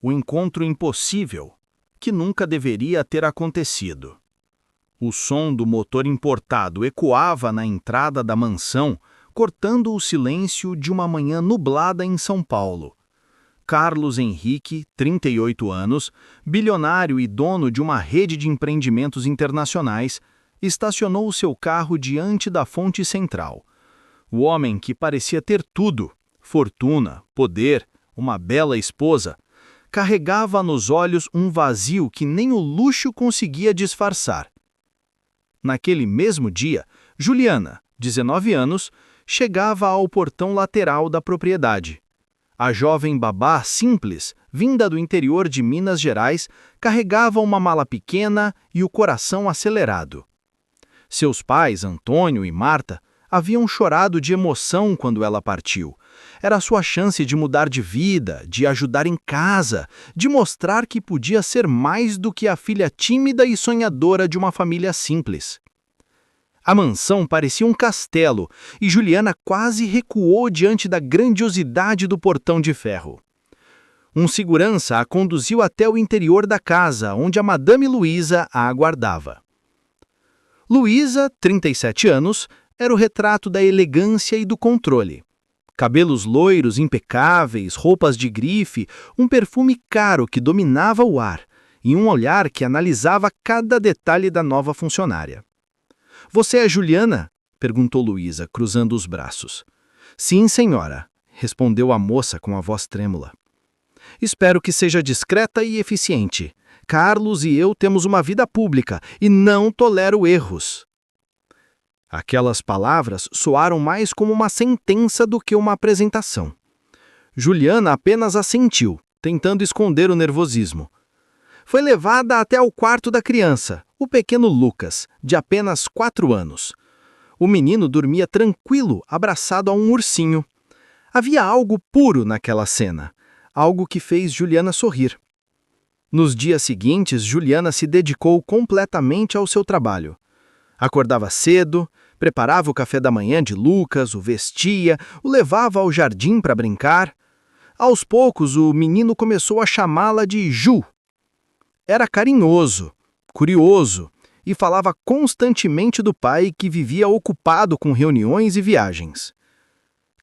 o encontro impossível, que nunca deveria ter acontecido. O som do motor importado ecoava na entrada da mansão, cortando o silêncio de uma manhã nublada em São Paulo. Carlos Henrique, 38 anos, bilionário e dono de uma rede de empreendimentos internacionais, estacionou seu carro diante da fonte central. O homem que parecia ter tudo, fortuna, poder, uma bela esposa, carregava nos olhos um vazio que nem o luxo conseguia disfarçar. Naquele mesmo dia, Juliana, 19 anos, chegava ao portão lateral da propriedade. A jovem babá simples, vinda do interior de Minas Gerais, carregava uma mala pequena e o coração acelerado. Seus pais, Antônio e Marta, haviam chorado de emoção quando ela partiu. Era sua chance de mudar de vida, de ajudar em casa, de mostrar que podia ser mais do que a filha tímida e sonhadora de uma família simples. A mansão parecia um castelo e Juliana quase recuou diante da grandiosidade do portão de ferro. Um segurança a conduziu até o interior da casa, onde a Madame Luísa a aguardava. Luísa, 37 anos, era o retrato da elegância e do controle. Cabelos loiros impecáveis, roupas de grife, um perfume caro que dominava o ar e um olhar que analisava cada detalhe da nova funcionária. "Você é Juliana?" perguntou Luísa, cruzando os braços. "Sim, senhora", respondeu a moça com a voz trêmula. "Espero que seja discreta e eficiente. Carlos e eu temos uma vida pública e não tolero erros." Aquelas palavras soaram mais como uma sentença do que uma apresentação. Juliana apenas assentiu, tentando esconder o nervosismo. Foi levada até o quarto da criança, o pequeno Lucas, de apenas 4 anos. O menino dormia tranquilo, abraçado a um ursinho. Havia algo puro naquela cena, algo que fez Juliana sorrir. Nos dias seguintes, Juliana se dedicou completamente ao seu trabalho. Acordava cedo, preparava o café da manhã de Lucas, o vestia, o levava ao jardim para brincar. Aos poucos, o menino começou a chamá-la de Ju. Era carinhoso, curioso e falava constantemente do pai que vivia ocupado com reuniões e viagens.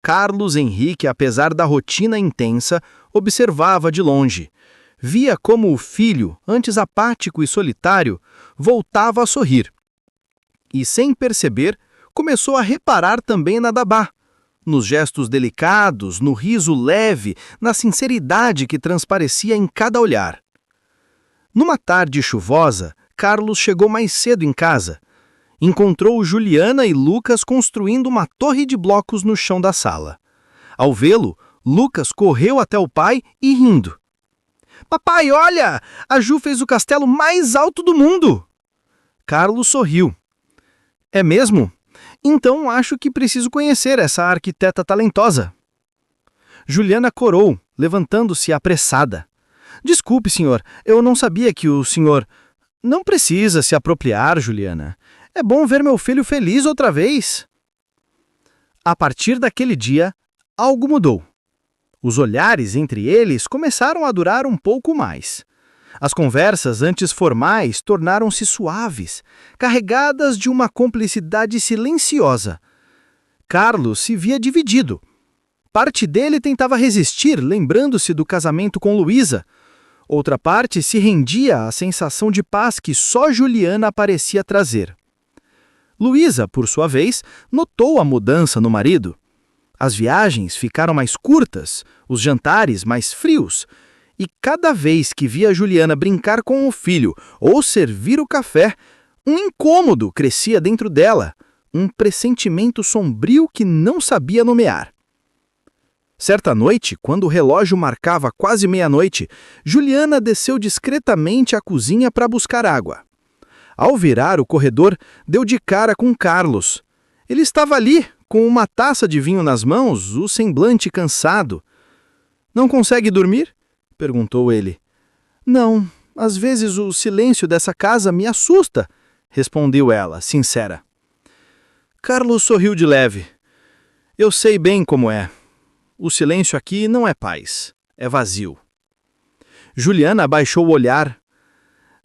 Carlos Henrique, apesar da rotina intensa, observava de longe. Via como o filho, antes apático e solitário, voltava a sorrir. E, sem perceber, começou a reparar também na Babá, nos gestos delicados, no riso leve, na sinceridade que transparecia em cada olhar. Numa tarde chuvosa, Carlos chegou mais cedo em casa. Encontrou Juliana e Lucas construindo uma torre de blocos no chão da sala. Ao vê-lo, Lucas correu até o pai e rindo. "Papai, olha! A Ju fez o castelo mais alto do mundo!" Carlos sorriu. "É mesmo? Então acho que preciso conhecer essa arquiteta talentosa." Juliana corou, levantando-se apressada. "Desculpe, senhor, eu não sabia que o senhor..." "Não precisa se apropriar, Juliana. É bom ver meu filho feliz outra vez." A partir daquele dia, algo mudou. Os olhares entre eles começaram a durar um pouco mais. As conversas antes formais tornaram-se suaves, carregadas de uma cumplicidade silenciosa. Carlos se via dividido. Parte dele tentava resistir, lembrando-se do casamento com Luísa. Outra parte se rendia à sensação de paz que só Juliana parecia trazer. Luísa, por sua vez, notou a mudança no marido. As viagens ficaram mais curtas, os jantares mais frios, e cada vez que via Juliana brincar com o filho ou servir o café, um incômodo crescia dentro dela, um pressentimento sombrio que não sabia nomear. Certa noite, quando o relógio marcava quase meia-noite, Juliana desceu discretamente à cozinha para buscar água. Ao virar o corredor, deu de cara com Carlos. Ele estava ali, com uma taça de vinho nas mãos, o semblante cansado. "Não consegue dormir?" perguntou ele. "Não, às vezes o silêncio dessa casa me assusta", respondeu ela, sincera. Carlos sorriu de leve. "Eu sei bem como é. O silêncio aqui não é paz, é vazio." Juliana abaixou o olhar.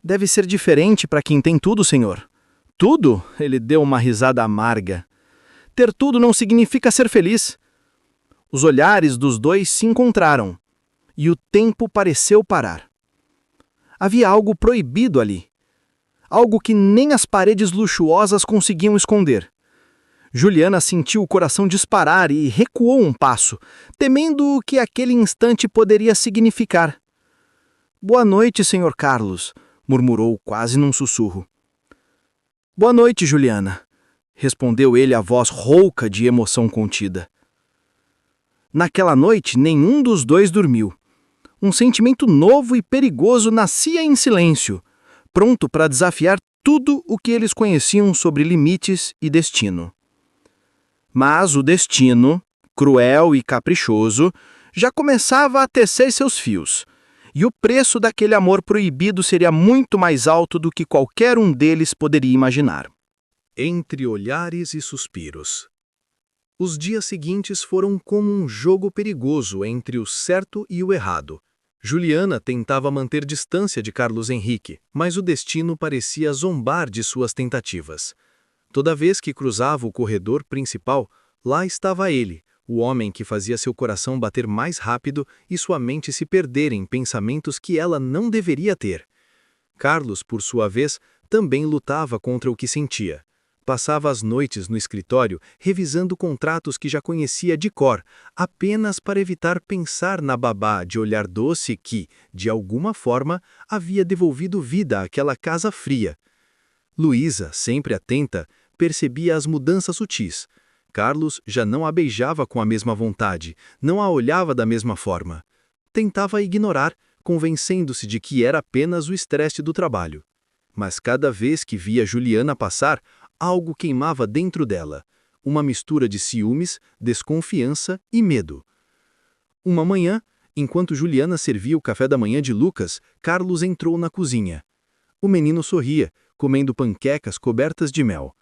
Deve ser diferente para quem tem tudo, senhor. Tudo? Ele deu uma risada amarga. Ter tudo não significa ser feliz. Os olhares dos dois se encontraram, e o tempo pareceu parar. Havia algo proibido ali. Algo que nem as paredes luxuosas conseguiam esconder. Juliana sentiu o coração disparar e recuou um passo, temendo o que aquele instante poderia significar. Boa noite, senhor Carlos, murmurou quase num sussurro. Boa noite, Juliana, respondeu ele a voz rouca de emoção contida. Naquela noite, nenhum dos dois dormiu. Um sentimento novo e perigoso nascia em silêncio, pronto para desafiar tudo o que eles conheciam sobre limites e destino. Mas o destino, cruel e caprichoso, já começava a tecer seus fios, e o preço daquele amor proibido seria muito mais alto do que qualquer um deles poderia imaginar. Entre olhares e suspiros. Os dias seguintes foram como um jogo perigoso entre o certo e o errado. Juliana tentava manter distância de Carlos Henrique, mas o destino parecia zombar de suas tentativas. Toda vez que cruzava o corredor principal, lá estava ele, o homem que fazia seu coração bater mais rápido e sua mente se perder em pensamentos que ela não deveria ter. Carlos, por sua vez, também lutava contra o que sentia. Passava as noites no escritório revisando contratos que já conhecia de cor, apenas para evitar pensar na babá de olhar doce que, de alguma forma, havia devolvido vida àquela casa fria. Luísa, sempre atenta, percebia as mudanças sutis. Carlos já não a beijava com a mesma vontade, não a olhava da mesma forma. Tentava ignorar, convencendo-se de que era apenas o estresse do trabalho. Mas cada vez que via Juliana passar, algo queimava dentro dela, uma mistura de ciúmes, desconfiança e medo. Uma manhã, enquanto Juliana servia o café da manhã de Lucas, Carlos entrou na cozinha. O menino sorria, comendo panquecas cobertas de mel.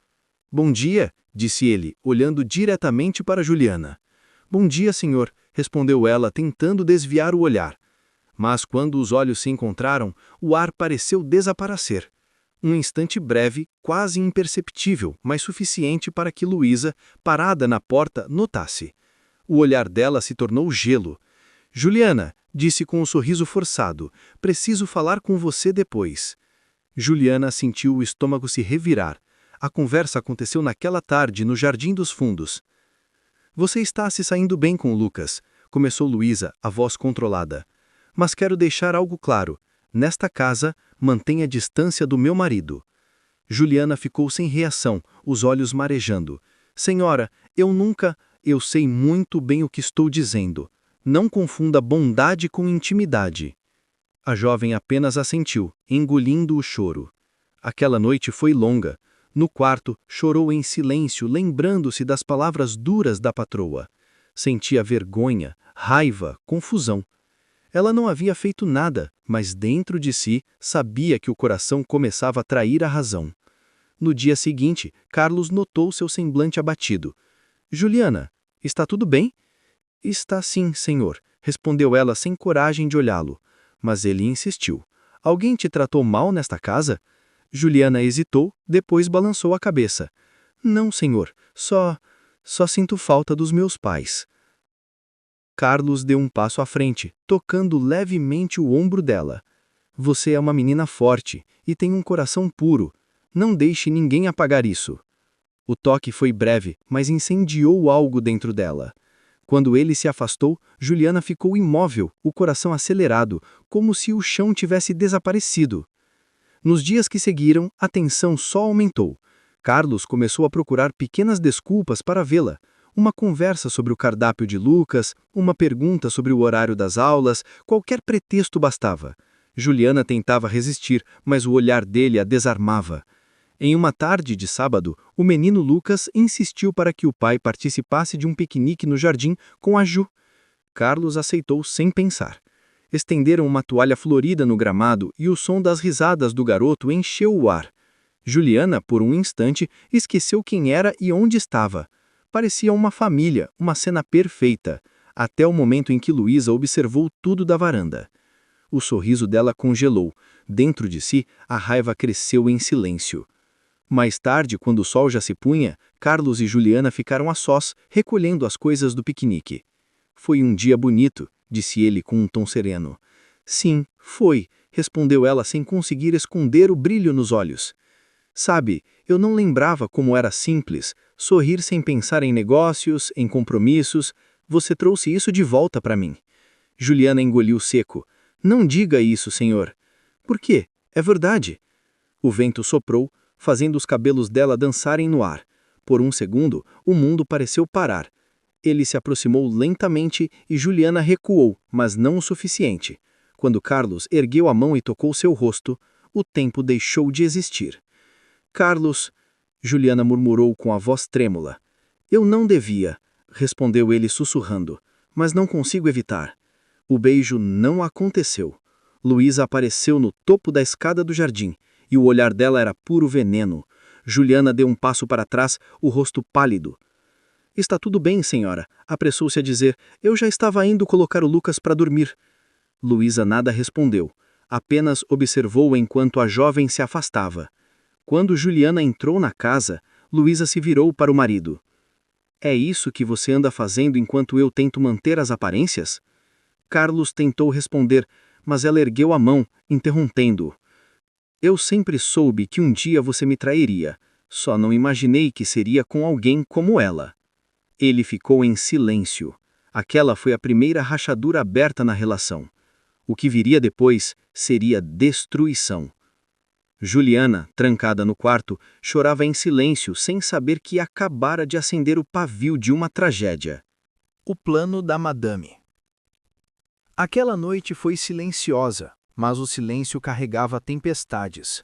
Bom dia, disse ele, olhando diretamente para Juliana. Bom dia, senhor, respondeu ela, tentando desviar o olhar. Mas quando os olhos se encontraram, o ar pareceu desaparecer. Um instante breve, quase imperceptível, mas suficiente para que Luísa, parada na porta, notasse. O olhar dela se tornou gelo. Juliana, disse com um sorriso forçado, preciso falar com você depois. Juliana sentiu o estômago se revirar. A conversa aconteceu naquela tarde, no Jardim dos Fundos. Você está se saindo bem com o Lucas, começou Luísa, a voz controlada. Mas quero deixar algo claro. Nesta casa, mantenha a distância do meu marido. Juliana ficou sem reação, os olhos marejando. Senhora, eu sei muito bem o que estou dizendo. Não confunda bondade com intimidade. A jovem apenas assentiu, engolindo o choro. Aquela noite foi longa. No quarto, chorou em silêncio, lembrando-se das palavras duras da patroa. Sentia vergonha, raiva, confusão. Ela não havia feito nada, mas dentro de si sabia que o coração começava a trair a razão. No dia seguinte, Carlos notou seu semblante abatido. Juliana, está tudo bem? Está sim, senhor, respondeu ela sem coragem de olhá-lo. Mas ele insistiu. Alguém te tratou mal nesta casa? Juliana hesitou, depois balançou a cabeça. Não, senhor, só sinto falta dos meus pais. Carlos deu um passo à frente, tocando levemente o ombro dela. Você é uma menina forte e tem um coração puro. Não deixe ninguém apagar isso. O toque foi breve, mas incendiou algo dentro dela. Quando ele se afastou, Juliana ficou imóvel, o coração acelerado, como se o chão tivesse desaparecido. Nos dias que seguiram, a tensão só aumentou. Carlos começou a procurar pequenas desculpas para vê-la. Uma conversa sobre o cardápio de Lucas, uma pergunta sobre o horário das aulas, qualquer pretexto bastava. Juliana tentava resistir, mas o olhar dele a desarmava. Em uma tarde de sábado, o menino Lucas insistiu para que o pai participasse de um piquenique no jardim com a Ju. Carlos aceitou sem pensar. Estenderam uma toalha florida no gramado e o som das risadas do garoto encheu o ar. Juliana, por um instante, esqueceu quem era e onde estava. Parecia uma família, uma cena perfeita, até o momento em que Luísa observou tudo da varanda. O sorriso dela congelou. Dentro de si, a raiva cresceu em silêncio. Mais tarde, quando o sol já se punha, Carlos e Juliana ficaram a sós, recolhendo as coisas do piquenique. Foi um dia bonito, disse ele com um tom sereno. Sim, foi, respondeu ela sem conseguir esconder o brilho nos olhos. Sabe, eu não lembrava como era simples, sorrir sem pensar em negócios, em compromissos. Você trouxe isso de volta para mim. Juliana engoliu seco. Não diga isso, senhor. Por quê? É verdade. O vento soprou, fazendo os cabelos dela dançarem no ar. Por um segundo, o mundo pareceu parar. Ele se aproximou lentamente e Juliana recuou, mas não o suficiente. Quando Carlos ergueu a mão e tocou seu rosto, o tempo deixou de existir. Carlos, Juliana murmurou com a voz trêmula. Eu não devia, respondeu ele sussurrando, mas não consigo evitar. O beijo não aconteceu. Luísa apareceu no topo da escada do jardim, e o olhar dela era puro veneno. Juliana deu um passo para trás, o rosto pálido. Está tudo bem, senhora, apressou-se a dizer. Eu já estava indo colocar o Lucas para dormir. Luísa nada respondeu, apenas observou enquanto a jovem se afastava. Quando Juliana entrou na casa, Luísa se virou para o marido. É isso que você anda fazendo enquanto eu tento manter as aparências? Carlos tentou responder, mas ela ergueu a mão, interrompendo-o. Eu sempre soube que um dia você me trairia, só não imaginei que seria com alguém como ela. Ele ficou em silêncio. Aquela foi a primeira rachadura aberta na relação. O que viria depois seria destruição. Juliana, trancada no quarto, chorava em silêncio sem saber que acabara de acender o pavio de uma tragédia. O plano da Madame. Aquela noite foi silenciosa, mas o silêncio carregava tempestades.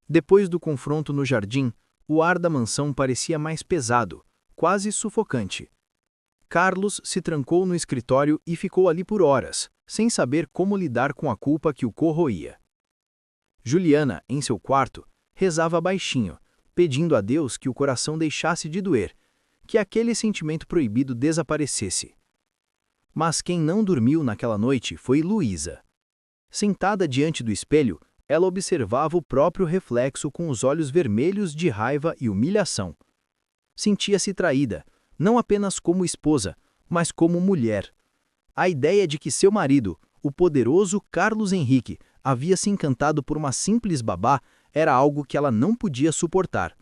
Depois do confronto no jardim, o ar da mansão parecia mais pesado, quase sufocante. Carlos se trancou no escritório e ficou ali por horas, sem saber como lidar com a culpa que o corroía. Juliana, em seu quarto, rezava baixinho, pedindo a Deus que o coração deixasse de doer, que aquele sentimento proibido desaparecesse. Mas quem não dormiu naquela noite foi Luísa. Sentada diante do espelho, ela observava o próprio reflexo com os olhos vermelhos de raiva e humilhação. Sentia-se traída, não apenas como esposa, mas como mulher. A ideia de que seu marido, o poderoso Carlos Henrique, havia se encantado por uma simples babá era algo que ela não podia suportar.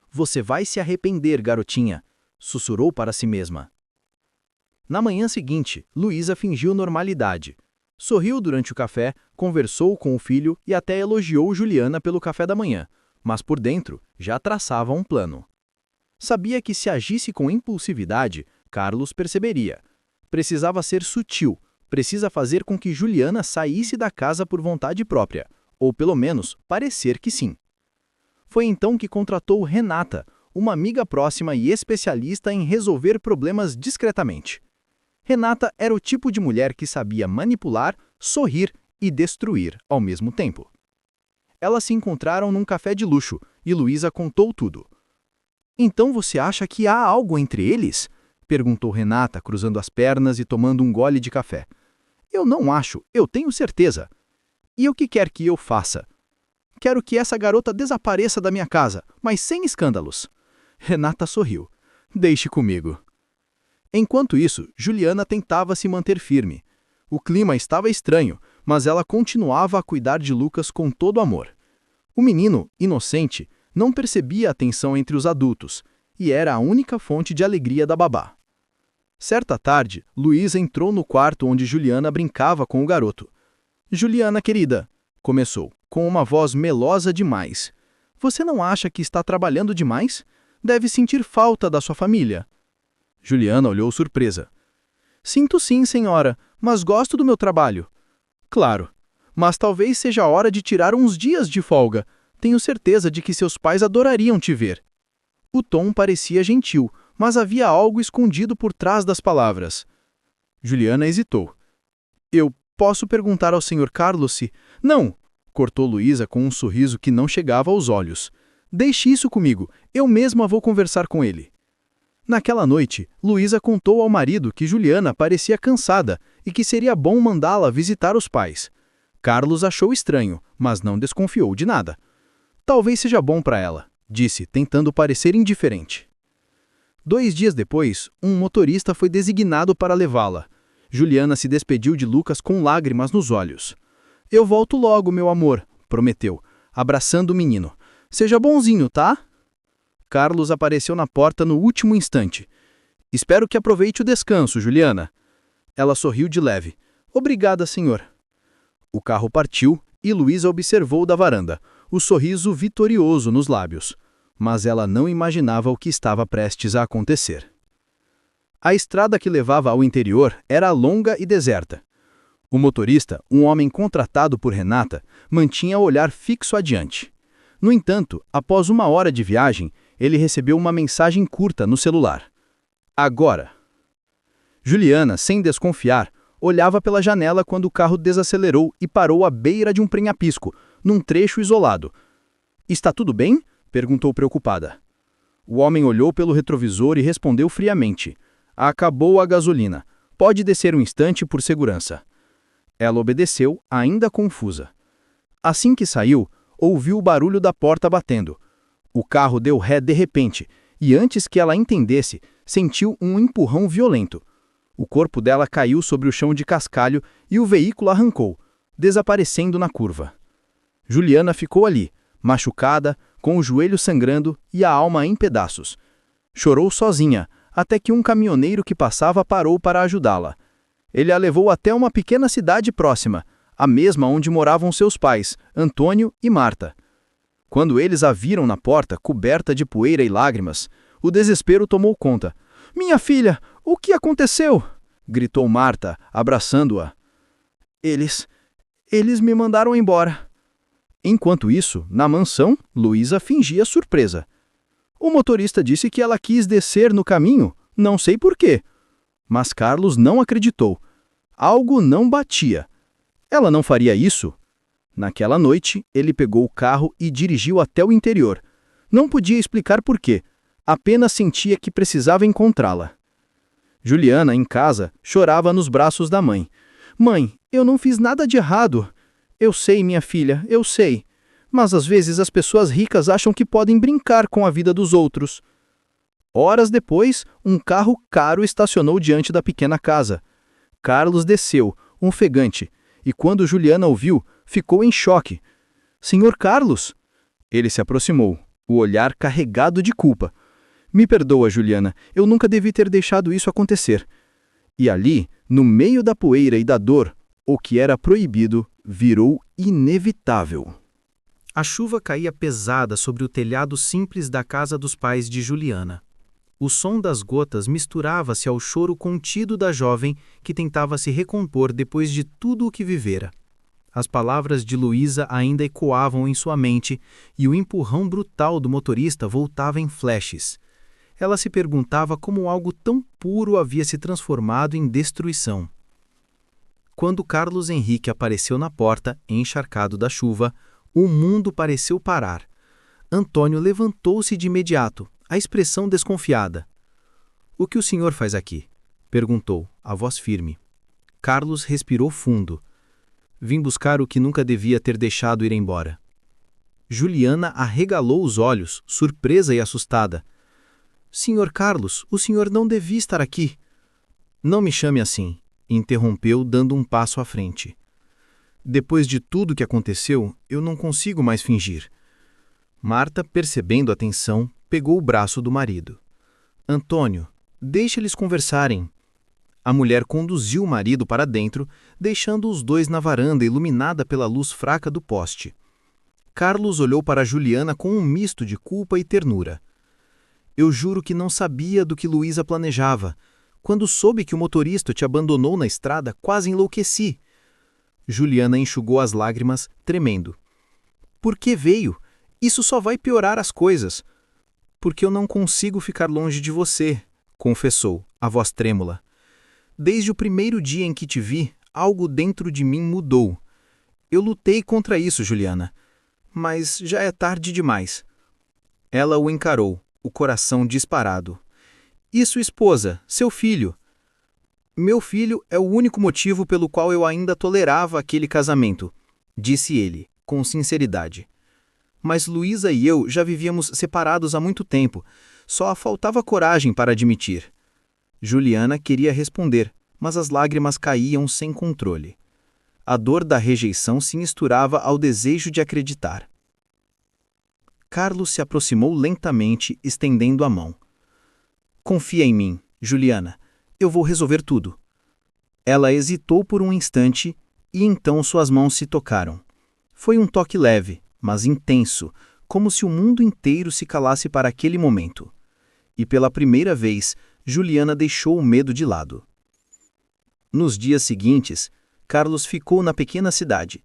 Você vai se arrepender, garotinha, sussurrou para si mesma. Na manhã seguinte, Luísa fingiu normalidade. Sorriu durante o café, conversou com o filho e até elogiou Juliana pelo café da manhã, mas por dentro já traçava um plano. Sabia que se agisse com impulsividade, Carlos perceberia. Precisava ser sutil, precisa fazer com que Juliana saísse da casa por vontade própria, ou pelo menos parecer que sim. Foi então que contratou Renata, uma amiga próxima e especialista em resolver problemas discretamente. Renata era o tipo de mulher que sabia manipular, sorrir e destruir ao mesmo tempo. Elas se encontraram num café de luxo e Luísa contou tudo. Então você acha que há algo entre eles? Perguntou Renata, cruzando as pernas e tomando um gole de café. Eu não acho, eu tenho certeza. E o que quer que eu faça? Quero que essa garota desapareça da minha casa, mas sem escândalos. Renata sorriu. Deixe comigo. Enquanto isso, Juliana tentava se manter firme. O clima estava estranho, mas ela continuava a cuidar de Lucas com todo amor. O menino, inocente, não percebia a tensão entre os adultos, e era a única fonte de alegria da babá. Certa tarde, Luísa entrou no quarto onde Juliana brincava com o garoto. Juliana, querida, começou, com uma voz melosa demais. Você não acha que está trabalhando demais? Deve sentir falta da sua família. Juliana olhou surpresa. Sinto sim, senhora, mas gosto do meu trabalho. Claro, mas talvez seja a hora de tirar uns dias de folga. Tenho certeza de que seus pais adorariam te ver. O tom parecia gentil, mas havia algo escondido por trás das palavras. Juliana hesitou. Eu posso perguntar ao Sr. Carlos se... Não! Cortou Luísa com um sorriso que não chegava aos olhos. Deixe isso comigo, eu mesma vou conversar com ele. Naquela noite, Luísa contou ao marido que Juliana parecia cansada e que seria bom mandá-la visitar os pais. Carlos achou estranho, mas não desconfiou de nada. Talvez seja bom para ela, disse, tentando parecer indiferente. 2 dias depois, um motorista foi designado para levá-la. Juliana se despediu de Lucas com lágrimas nos olhos. Eu volto logo, meu amor, prometeu, abraçando o menino. Seja bonzinho, tá? Carlos apareceu na porta no último instante. Espero que aproveite o descanso, Juliana. Ela sorriu de leve. Obrigada, senhor. O carro partiu e Luísa observou da varanda, o sorriso vitorioso nos lábios. Mas ela não imaginava o que estava prestes a acontecer. A estrada que levava ao interior era longa e deserta. O motorista, um homem contratado por Renata, mantinha o olhar fixo adiante. No entanto, após 1 hora de viagem, ele recebeu uma mensagem curta no celular. Agora. Juliana, sem desconfiar, olhava pela janela quando o carro desacelerou e parou à beira de um penhasco, num trecho isolado. Está tudo bem? Perguntou preocupada. O homem olhou pelo retrovisor e respondeu friamente. Acabou a gasolina. Pode descer um instante por segurança. Ela obedeceu, ainda confusa. Assim que saiu, ouviu o barulho da porta batendo. O carro deu ré de repente, e antes que ela entendesse, sentiu um empurrão violento. O corpo dela caiu sobre o chão de cascalho e o veículo arrancou, desaparecendo na curva. Juliana ficou ali, machucada, com o joelho sangrando e a alma em pedaços. Chorou sozinha, até que um caminhoneiro que passava parou para ajudá-la. Ele a levou até uma pequena cidade próxima, a mesma onde moravam seus pais, Antônio e Marta. Quando eles a viram na porta, coberta de poeira e lágrimas, o desespero tomou conta. — Minha filha, o que aconteceu? Gritou Marta, abraçando-a. Eles me mandaram embora. Enquanto isso, na mansão, Luísa fingia surpresa. O motorista disse que ela quis descer no caminho, não sei por quê. Mas Carlos não acreditou. Algo não batia. Ela não faria isso? Naquela noite, ele pegou o carro e dirigiu até o interior. Não podia explicar por quê. Apenas sentia que precisava encontrá-la. Juliana, em casa, chorava nos braços da mãe. — Mãe, eu não fiz nada de errado. Eu sei, minha filha, eu sei. Mas às vezes as pessoas ricas acham que podem brincar com a vida dos outros. Horas depois, um carro caro estacionou diante da pequena casa. Carlos desceu, ofegante, e quando Juliana o viu, ficou em choque. — Senhor Carlos? Ele se aproximou, o olhar carregado de culpa. — Me perdoa, Juliana, eu nunca devia ter deixado isso acontecer. E ali, no meio da poeira e da dor, o que era proibido virou inevitável. A chuva caía pesada sobre o telhado simples da casa dos pais de Juliana. O som das gotas misturava-se ao choro contido da jovem que tentava se recompor depois de tudo o que vivera. As palavras de Luísa ainda ecoavam em sua mente e o empurrão brutal do motorista voltava em flashes. Ela se perguntava como algo tão puro havia se transformado em destruição. Quando Carlos Henrique apareceu na porta, encharcado da chuva, o mundo pareceu parar. Antônio levantou-se de imediato, a expressão desconfiada. — O que o senhor faz aqui? Perguntou, a voz firme. Carlos respirou fundo. — Vim buscar o que nunca devia ter deixado ir embora. Juliana arregalou os olhos, surpresa e assustada. — Senhor Carlos, o senhor não devia estar aqui. — Não me chame assim, interrompeu, dando um passo à frente. Depois de tudo que aconteceu, eu não consigo mais fingir. Marta, percebendo a tensão, pegou o braço do marido. — Antônio, deixe eles conversarem. A mulher conduziu o marido para dentro, deixando os dois na varanda iluminada pela luz fraca do poste. Carlos olhou para Juliana com um misto de culpa e ternura. — Eu juro que não sabia do que Luísa planejava. Quando soube que o motorista te abandonou na estrada, quase enlouqueci. Juliana enxugou as lágrimas, tremendo. — Por que veio? Isso só vai piorar as coisas. — Porque eu não consigo ficar longe de você, confessou, a voz trêmula. Desde o primeiro dia em que te vi, algo dentro de mim mudou. Eu lutei contra isso, Juliana. Mas já é tarde demais. Ela o encarou, o coração disparado. — E sua esposa, seu filho? Meu filho é o único motivo pelo qual eu ainda tolerava aquele casamento, disse ele, com sinceridade. Mas Luísa e eu já vivíamos separados há muito tempo, só faltava coragem para admitir. Juliana queria responder, mas as lágrimas caíam sem controle. A dor da rejeição se misturava ao desejo de acreditar. Carlos se aproximou lentamente, estendendo a mão. Confia em mim, Juliana. Eu vou resolver tudo. Ela hesitou por um instante e então suas mãos se tocaram. Foi um toque leve, mas intenso, como se o mundo inteiro se calasse para aquele momento. E pela primeira vez, Juliana deixou o medo de lado. Nos dias seguintes, Carlos ficou na pequena cidade.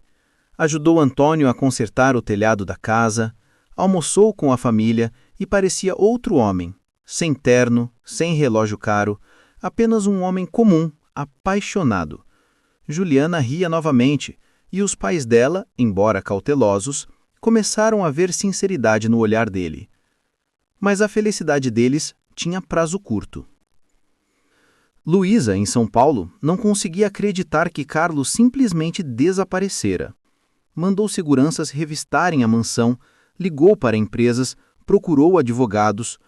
Ajudou Antônio a consertar o telhado da casa, almoçou com a família e parecia outro homem, sem terno, sem relógio caro, apenas um homem comum, apaixonado. Juliana ria novamente, e os pais dela, embora cautelosos, começaram a ver sinceridade no olhar dele. Mas a felicidade deles tinha prazo curto. Luísa, em São Paulo, não conseguia acreditar que Carlos simplesmente desaparecera. Mandou seguranças revistarem a mansão, ligou para empresas, procurou advogados.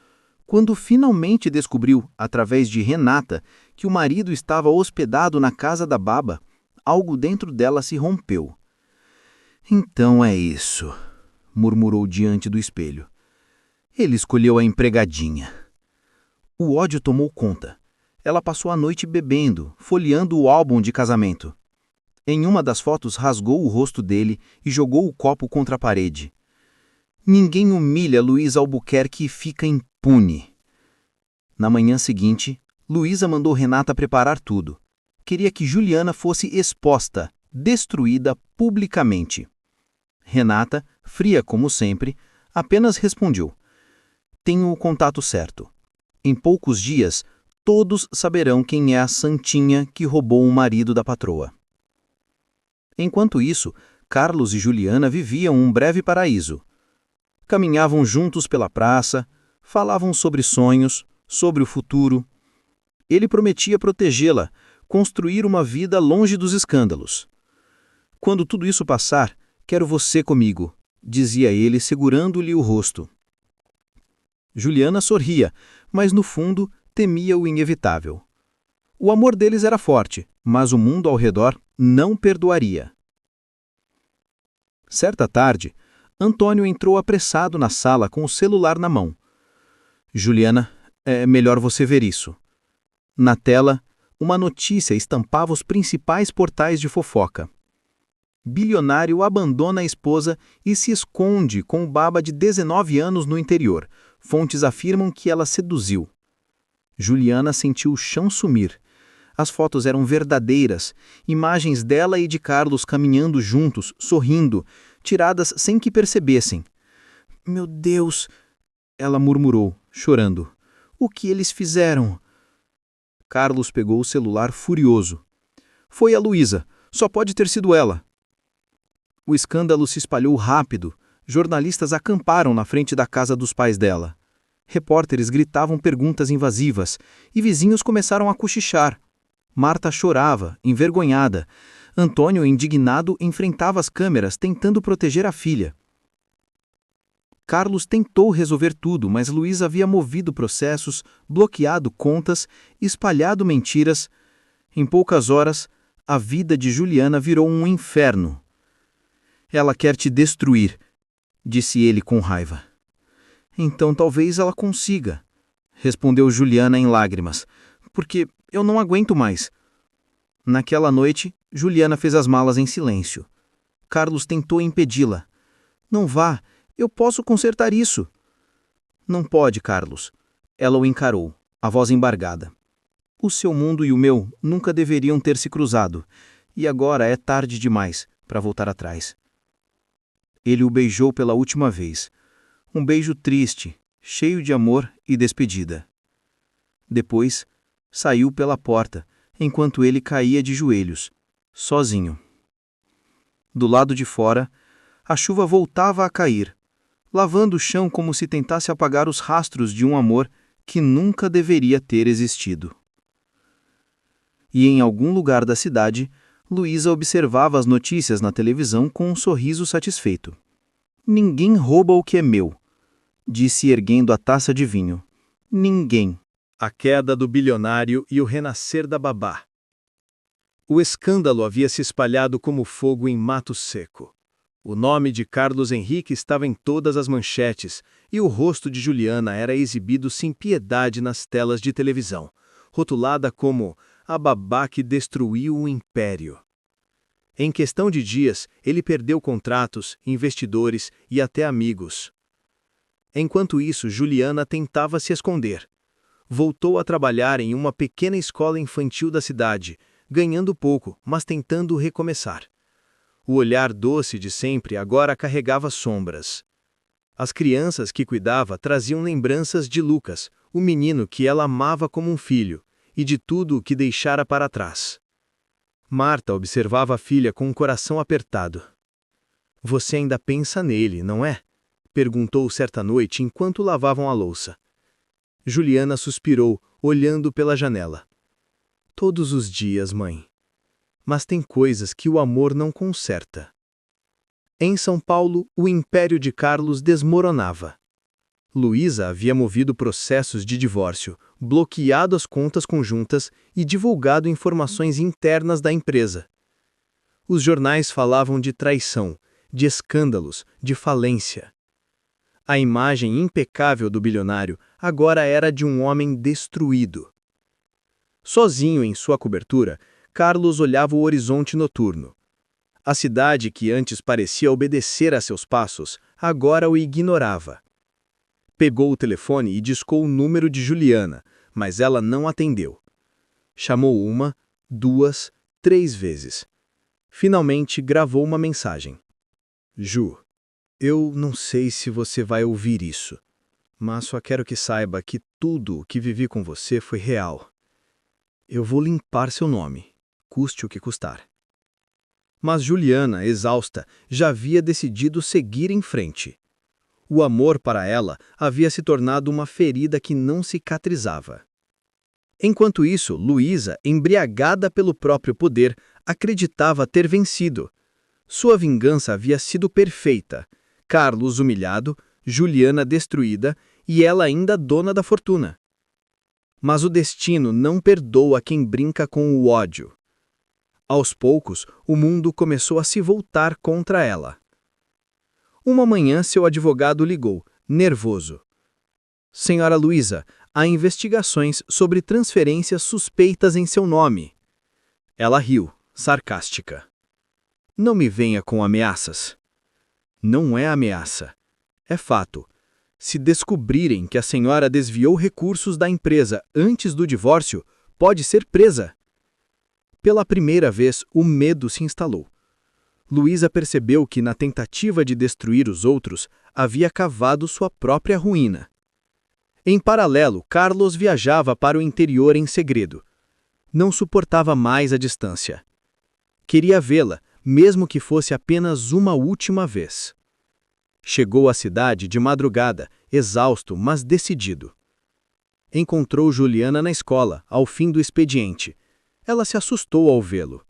Quando finalmente descobriu, através de Renata, que o marido estava hospedado na casa da baba, algo dentro dela se rompeu. Então é isso, murmurou diante do espelho. Ele escolheu a empregadinha. O ódio tomou conta. Ela passou a noite bebendo, folheando o álbum de casamento. Em uma das fotos rasgou o rosto dele e jogou o copo contra a parede. Ninguém humilha Luísa Albuquerque e fica impune. Na manhã seguinte, Luísa mandou Renata preparar tudo. Queria que Juliana fosse exposta, destruída publicamente. Renata, fria como sempre, apenas respondeu: "Tenho o contato certo. Em poucos dias, todos saberão quem é a santinha que roubou o marido da patroa." Enquanto isso, Carlos e Juliana viviam um breve paraíso. Caminhavam juntos pela praça, falavam sobre sonhos, sobre o futuro. Ele prometia protegê-la, construir uma vida longe dos escândalos. "Quando tudo isso passar, quero você comigo", dizia ele, segurando-lhe o rosto. Juliana sorria, mas no fundo temia o inevitável. O amor deles era forte, mas o mundo ao redor não perdoaria. Certa tarde, Antônio entrou apressado na sala com o celular na mão. "Juliana, é melhor você ver isso." Na tela, uma notícia estampava os principais portais de fofoca. Bilionário abandona a esposa e se esconde com o baba de 19 anos no interior. Fontes afirmam que ela seduziu. Juliana sentiu o chão sumir. As fotos eram verdadeiras, imagens dela e de Carlos caminhando juntos, sorrindo, tiradas sem que percebessem. "Meu Deus!" ela murmurou, chorando. "O que eles fizeram?" Carlos pegou o celular furioso. "Foi a Luísa. Só pode ter sido ela." O escândalo se espalhou rápido. Jornalistas acamparam na frente da casa dos pais dela. Repórteres gritavam perguntas invasivas e vizinhos começaram a cochichar. Marta chorava, envergonhada. Antônio, indignado, enfrentava as câmeras, tentando proteger a filha. Carlos tentou resolver tudo, mas Luísa havia movido processos, bloqueado contas, espalhado mentiras. Em poucas horas, a vida de Juliana virou um inferno. "Ela quer te destruir", disse ele com raiva. "Então talvez ela consiga", respondeu Juliana em lágrimas, "porque eu não aguento mais." Naquela noite, Juliana fez as malas em silêncio. Carlos tentou impedi-la. "Não vá, eu posso consertar isso." "Não pode, Carlos." Ela o encarou, a voz embargada. "O seu mundo e o meu nunca deveriam ter se cruzado, e agora é tarde demais para voltar atrás." Ele o beijou pela última vez. Um beijo triste, cheio de amor e despedida. Depois, saiu pela porta, enquanto ele caía de joelhos, sozinho. Do lado de fora, a chuva voltava a cair, lavando o chão como se tentasse apagar os rastros de um amor que nunca deveria ter existido. E em algum lugar da cidade, Luísa observava as notícias na televisão com um sorriso satisfeito. Ninguém rouba o que é meu, disse erguendo a taça de vinho. Ninguém. A queda do bilionário e o renascer da babá. O escândalo havia se espalhado como fogo em mato seco. O nome de Carlos Henrique estava em todas as manchetes e o rosto de Juliana era exibido sem piedade nas telas de televisão, rotulada como a babá que destruiu o império. Em questão de dias, ele perdeu contratos, investidores e até amigos. Enquanto isso, Juliana tentava se esconder. Voltou a trabalhar em uma pequena escola infantil da cidade, ganhando pouco, mas tentando recomeçar. O olhar doce de sempre agora carregava sombras. As crianças que cuidava traziam lembranças de Lucas, o menino que ela amava como um filho, e de tudo o que deixara para trás. Marta observava a filha com o coração apertado. "Você ainda pensa nele, não é?" perguntou certa noite enquanto lavavam a louça. Juliana suspirou, olhando pela janela. "Todos os dias, mãe. Mas tem coisas que o amor não conserta." Em São Paulo, o império de Carlos desmoronava. Luísa havia movido processos de divórcio, bloqueado as contas conjuntas e divulgado informações internas da empresa. Os jornais falavam de traição, de escândalos, de falência. A imagem impecável do bilionário agora era de um homem destruído. Sozinho em sua cobertura, Carlos olhava o horizonte noturno. A cidade que antes parecia obedecer a seus passos, agora o ignorava. Pegou o telefone e discou o número de Juliana, mas ela não atendeu. Chamou 1, 2, 3 vezes. Finalmente gravou uma mensagem. "Ju, eu não sei se você vai ouvir isso, mas só quero que saiba que tudo o que vivi com você foi real. Eu vou limpar seu nome, custe o que custar." Mas Juliana, exausta, já havia decidido seguir em frente. O amor para ela havia se tornado uma ferida que não cicatrizava. Enquanto isso, Luísa, embriagada pelo próprio poder, acreditava ter vencido. Sua vingança havia sido perfeita. Carlos humilhado, Juliana destruída e ela ainda dona da fortuna. Mas o destino não perdoa quem brinca com o ódio. Aos poucos, o mundo começou a se voltar contra ela. Uma manhã, seu advogado ligou, nervoso. "Senhora Luísa, há investigações sobre transferências suspeitas em seu nome." Ela riu, sarcástica. "Não me venha com ameaças." "Não é ameaça. É fato. Se descobrirem que a senhora desviou recursos da empresa antes do divórcio, pode ser presa." Pela primeira vez, o medo se instalou. Luísa percebeu que, na tentativa de destruir os outros, havia cavado sua própria ruína. Em paralelo, Carlos viajava para o interior em segredo. Não suportava mais a distância. Queria vê-la, mesmo que fosse apenas uma última vez. Chegou à cidade de madrugada, exausto, mas decidido. Encontrou Juliana na escola, ao fim do expediente. Ela se assustou ao vê-lo.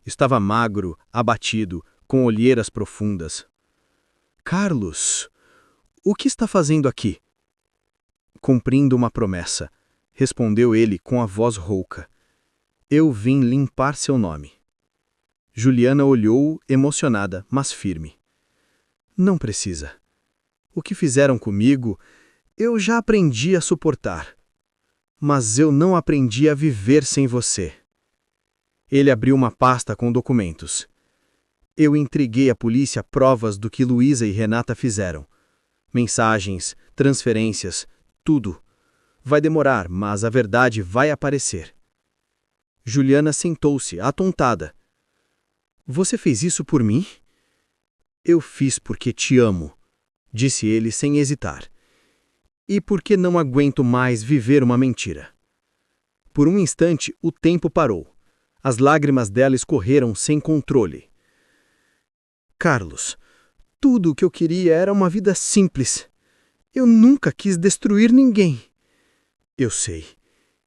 Estava magro, abatido, com olheiras profundas. "Carlos, o que está fazendo aqui?" "Cumprindo uma promessa", respondeu ele com a voz rouca. "Eu vim limpar seu nome." Juliana olhou-o, emocionada, mas firme. "Não precisa. O que fizeram comigo, eu já aprendi a suportar. Mas eu não aprendi a viver sem você." Ele abriu uma pasta com documentos. "Eu entreguei à polícia provas do que Luísa e Renata fizeram. Mensagens, transferências, tudo. Vai demorar, mas a verdade vai aparecer." Juliana sentou-se, atontada. "Você fez isso por mim?" "Eu fiz porque te amo", disse ele sem hesitar. "E porque não aguento mais viver uma mentira." Por um instante, o tempo parou. As lágrimas dela escorreram sem controle. "Carlos, tudo o que eu queria era uma vida simples. Eu nunca quis destruir ninguém." "Eu sei.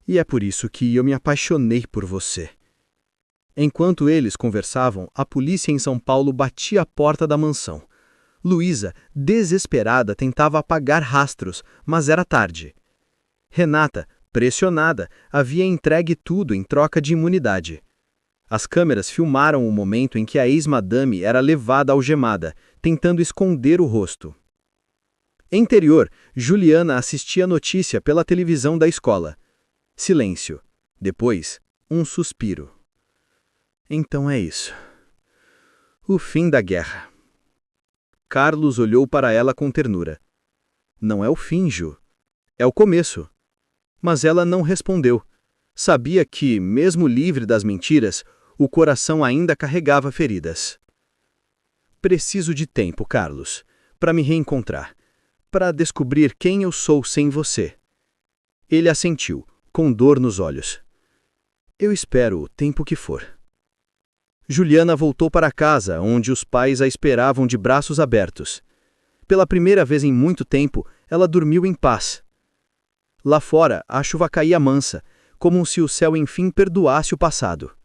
E é por isso que eu me apaixonei por você. Enquanto eles conversavam, a polícia em São Paulo batia a porta da mansão. Luísa, desesperada, tentava apagar rastros, mas era tarde. Renata, pressionada, havia entregue tudo em troca de imunidade. As câmeras filmaram o momento em que a ex-madame era levada algemada, tentando esconder o rosto. Interior, Juliana assistia a notícia pela televisão da escola. Silêncio. Depois, um suspiro. Então é isso. O fim da guerra. Carlos olhou para ela com ternura. Não é o fim, Ju. É o começo. Mas ela não respondeu. Sabia que, mesmo livre das mentiras, o coração ainda carregava feridas. Preciso de tempo, Carlos, para me reencontrar, para descobrir quem eu sou sem você. Ele assentiu, com dor nos olhos. Eu espero o tempo que for. Juliana voltou para casa, onde os pais a esperavam de braços abertos. Pela primeira vez em muito tempo, ela dormiu em paz. Lá fora, a chuva caía mansa, como se o céu enfim perdoasse o passado.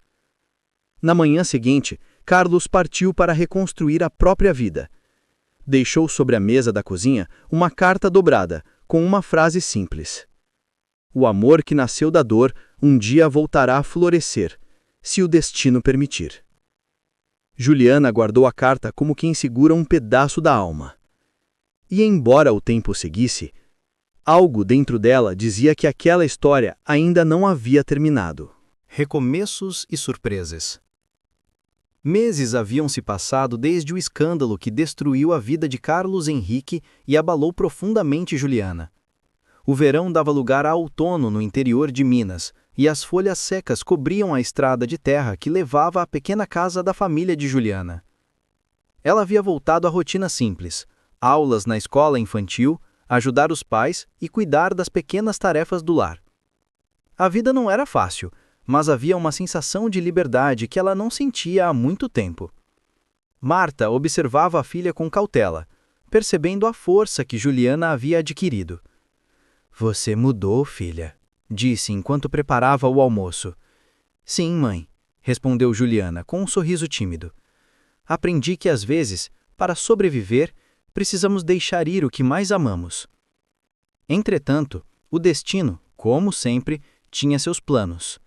Na manhã seguinte, Carlos partiu para reconstruir a própria vida. Deixou sobre a mesa da cozinha uma carta dobrada, com uma frase simples. O amor que nasceu da dor um dia voltará a florescer, se o destino permitir. Juliana guardou a carta como quem segura um pedaço da alma. E embora o tempo seguisse, algo dentro dela dizia que aquela história ainda não havia terminado. Recomeços e surpresas. Meses haviam se passado desde o escândalo que destruiu a vida de Carlos Henrique e abalou profundamente Juliana. O verão dava lugar a outono no interior de Minas, e as folhas secas cobriam a estrada de terra que levava à pequena casa da família de Juliana. Ela havia voltado à rotina simples: aulas na escola infantil, ajudar os pais e cuidar das pequenas tarefas do lar. A vida não era fácil, mas havia uma sensação de liberdade que ela não sentia há muito tempo. Marta observava a filha com cautela, percebendo a força que Juliana havia adquirido. "Você mudou, filha", disse enquanto preparava o almoço. "Sim, mãe", respondeu Juliana com um sorriso tímido. "Aprendi que às vezes, para sobreviver, precisamos deixar ir o que mais amamos." Entretanto, o destino, como sempre, tinha seus planos.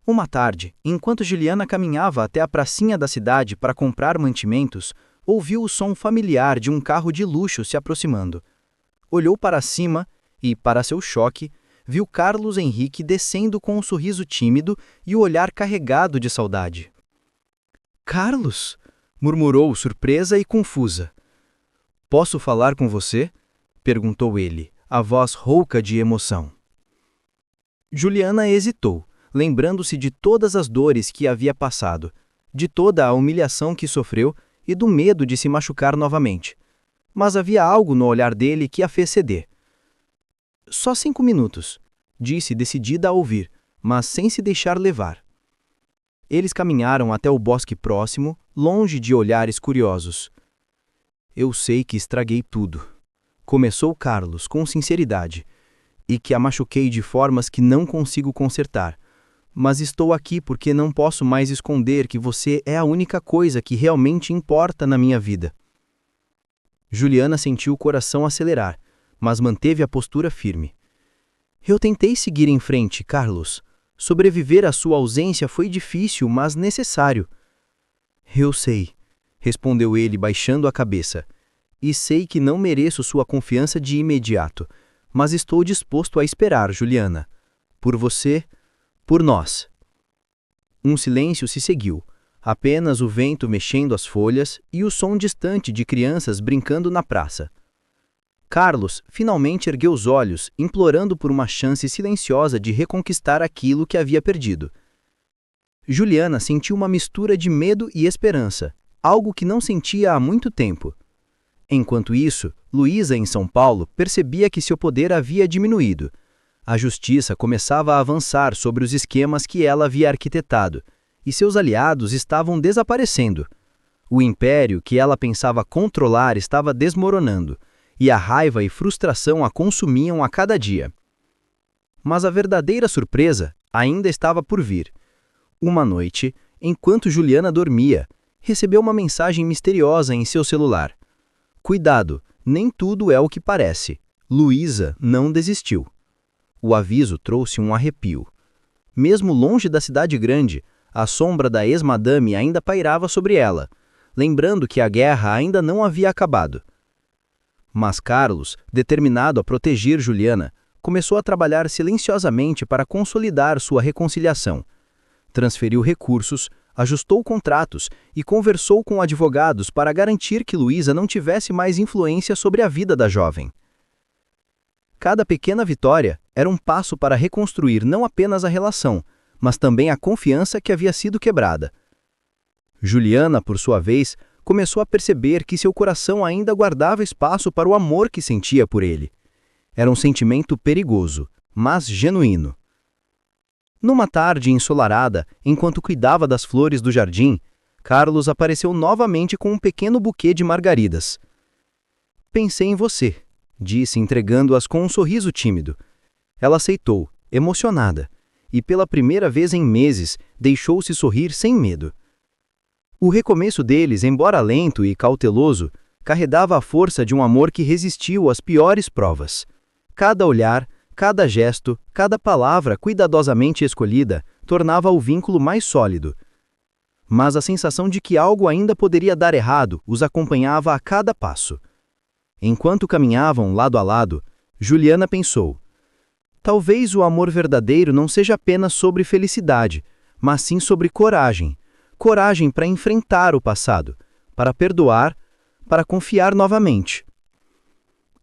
Uma tarde, enquanto Juliana caminhava até a pracinha da cidade para comprar mantimentos, ouviu o som familiar de um carro de luxo se aproximando. Olhou para cima e, para seu choque, viu Carlos Henrique descendo com um sorriso tímido e o olhar carregado de saudade. "Carlos?", murmurou surpresa e confusa. "Posso falar com você?", perguntou ele, a voz rouca de emoção. Juliana hesitou, lembrando-se de todas as dores que havia passado, de toda a humilhação que sofreu e do medo de se machucar novamente. Mas havia algo no olhar dele que a fez ceder. "Só 5 minutos", disse decidida a ouvir, mas sem se deixar levar. Eles caminharam até o bosque próximo, longe de olhares curiosos. "Eu sei que estraguei tudo", começou Carlos com sinceridade, "e que a machuquei de formas que não consigo consertar. Mas estou aqui porque não posso mais esconder que você é a única coisa que realmente importa na minha vida." Juliana sentiu o coração acelerar, mas manteve a postura firme. "Eu tentei seguir em frente, Carlos. Sobreviver à sua ausência foi difícil, mas necessário." "Eu sei", respondeu ele baixando a cabeça. "E sei que não mereço sua confiança de imediato, mas estou disposto a esperar, Juliana. Por você, por nós." Um silêncio se seguiu, apenas o vento mexendo as folhas e o som distante de crianças brincando na praça. Carlos finalmente ergueu os olhos, implorando por uma chance silenciosa de reconquistar aquilo que havia perdido. Juliana sentiu uma mistura de medo e esperança, algo que não sentia há muito tempo. Enquanto isso, Luísa, em São Paulo, percebia que seu poder havia diminuído. A justiça começava a avançar sobre os esquemas que ela havia arquitetado, e seus aliados estavam desaparecendo. O império que ela pensava controlar estava desmoronando, e a raiva e frustração a consumiam a cada dia. Mas a verdadeira surpresa ainda estava por vir. Uma noite, enquanto Juliana dormia, recebeu uma mensagem misteriosa em seu celular. Cuidado, nem tudo é o que parece. Luísa não desistiu. O aviso trouxe um arrepio. Mesmo longe da cidade grande, a sombra da ex-madame ainda pairava sobre ela, lembrando que a guerra ainda não havia acabado. Mas Carlos, determinado a proteger Juliana, começou a trabalhar silenciosamente para consolidar sua reconciliação. Transferiu recursos, ajustou contratos e conversou com advogados para garantir que Luísa não tivesse mais influência sobre a vida da jovem. Cada pequena vitória era um passo para reconstruir não apenas a relação, mas também a confiança que havia sido quebrada. Juliana, por sua vez, começou a perceber que seu coração ainda guardava espaço para o amor que sentia por ele. Era um sentimento perigoso, mas genuíno. Numa tarde ensolarada, enquanto cuidava das flores do jardim, Carlos apareceu novamente com um pequeno buquê de margaridas. "Pensei em você", disse, entregando-as com um sorriso tímido. Ela aceitou, emocionada, e pela primeira vez em meses deixou-se sorrir sem medo. O recomeço deles, embora lento e cauteloso, carregava a força de um amor que resistiu às piores provas. Cada olhar, cada gesto, cada palavra cuidadosamente escolhida tornava o vínculo mais sólido. Mas a sensação de que algo ainda poderia dar errado os acompanhava a cada passo. Enquanto caminhavam lado a lado, Juliana pensou: talvez o amor verdadeiro não seja apenas sobre felicidade, mas sim sobre coragem. Coragem para enfrentar o passado, para perdoar, para confiar novamente.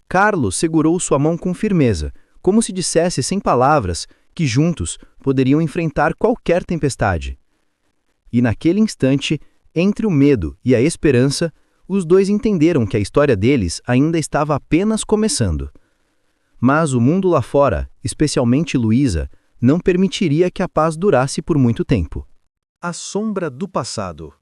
Carlos segurou sua mão com firmeza, como se dissesse sem palavras que juntos poderiam enfrentar qualquer tempestade. E naquele instante, entre o medo e a esperança, os dois entenderam que a história deles ainda estava apenas começando. Mas o mundo lá fora, especialmente Luísa, não permitiria que a paz durasse por muito tempo. A sombra do passado.